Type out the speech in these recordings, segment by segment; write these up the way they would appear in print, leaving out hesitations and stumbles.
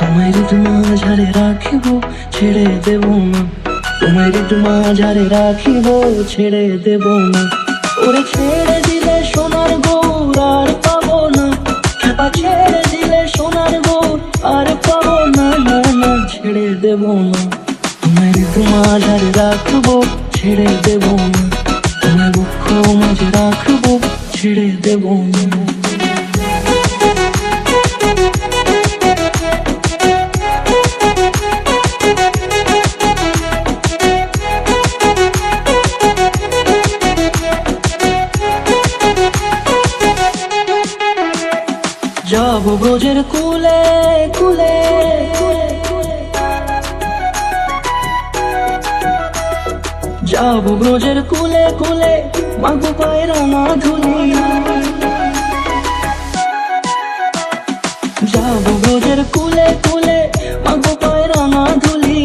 তোমায় মাঝারে রাখিব ছেড়ে দেব না, তোমায় মাঝারে রাখিব ছেড়ে দেব না। ওরে ছেড়ে দিলে সোনার গৌর আর পাবো না, খেপা ছেড়ে দিলে সোনার গৌর আর পাবো না, না না ছেড়ে দেব না। তোমায় মাঝারে রাখবো ছেড়ে দেব না, তোমায় বক্ষ মাঝে রাখবো ছেড়ে দেব না। যাব ব্রজের কুলে কুলে, যাব ব্রজের কুলে কুলে, মাগো পায়ের না ধুলি। যাব ব্রজের কুলে কুলে, মাগো পায়ের না ধুলি।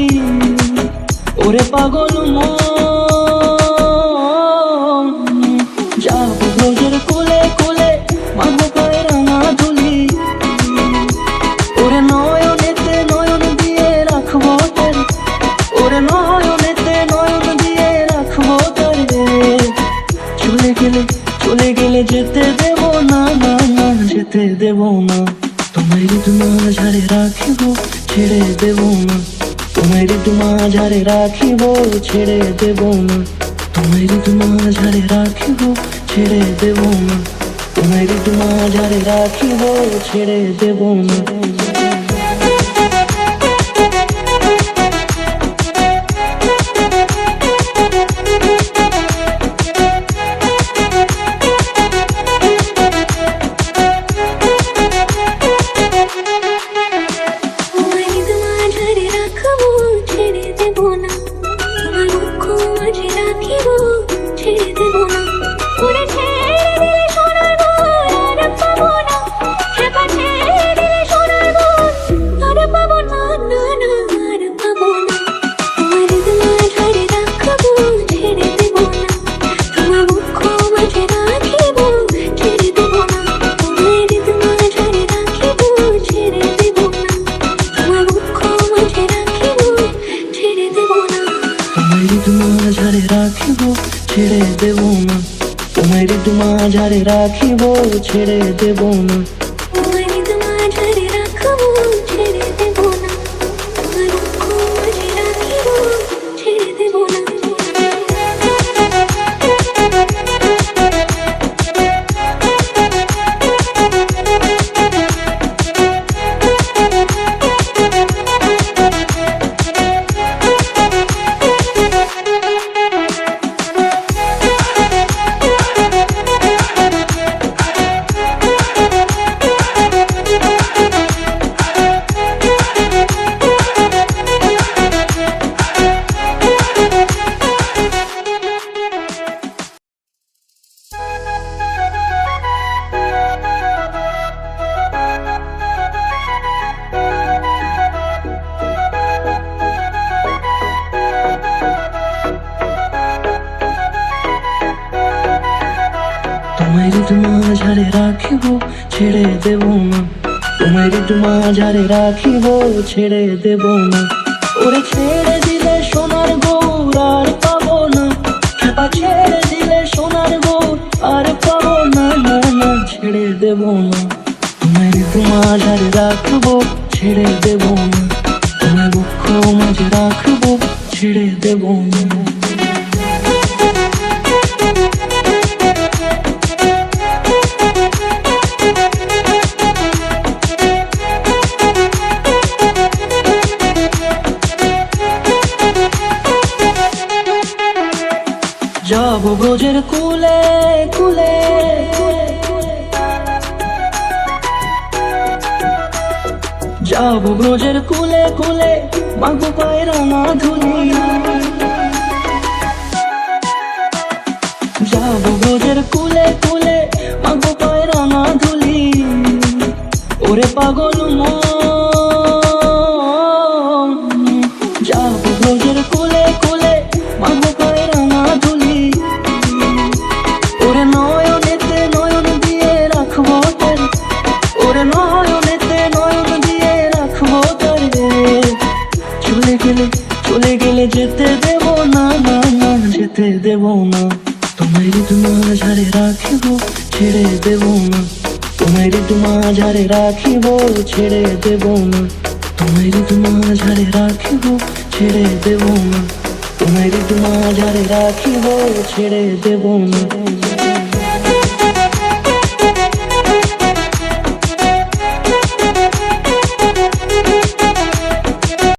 ওরে পাগল মন, যাব ব্রজের কুলে কুলে, মাগো পায়ের না ধুলি। ওরে নয়নেতে নয়ন দিয়ে রাখবো তোর, ওরে নয়নেতে নয়ন দিয়ে রাখবো তোর। চলে গেলে চলে গেলে যেতে দেব না, না না যেতে দেব না। তোমায় মাঝারে রাখিব ছেড়ে দেব না, তোমায় মাঝারে রাখিব ছেড়ে দেব না। তোমায় মাঝারে রাখিব ছেড়ে দেব না, তোমায় মাঝারে রাখিব ছেড়ে দেব না। মাঝারে রাখিব ছেড়ে দেব না, তোমায় মাঝারে রাখিব ছেড়ে দেব না। তোমায় মাঝারে রাখিব ছেড়ে দেব না, তোমায় মাঝারে রাখিব ছেড়ে দেব না। ওরে ছেড়ে দিলে সোনার গৌর আর পাবো না, খেপা ছেড়ে দিলে সোনার গৌর আর পাবো না, না না ছেড়ে দেব না। তোমায় মাঝারে রাখবো ছেড়ে দেব না, তোমায় বক্ষ মাঝে রাখবো ছেড়ে দেব না। যাব ব্রজের কুলে কুলে, যাব ব্রজের কুলে কুলে, মাগো পায়ের না ধুলি। যাব ব্রজের কুলে কুলে, মাগো পায়ের না ধুলি। ওরে পাগল মন, যাব ব্রজের কুলে কুলে, মাগো পায়ের না ধুলি। ওরে নয়নেতে নয়ন দিয়ে রাখবো তোর, ওরে নয়নেতে নয়ন দিয়ে রাখবো তোর। তোমায় ঋতুমা ঝাড়ে রাখিব, ছেড়ে দেব না। তোমায় ঋতুমা ঝাড়ে রাখিব, ছেড়ে দেব না। তোমায় ঋতুমা ঝাড়ে রাখিব, ছেড়ে দেব না। তোমায় ঋতুমা ঝাড়ে রাখিব, ছেড়ে দেব না।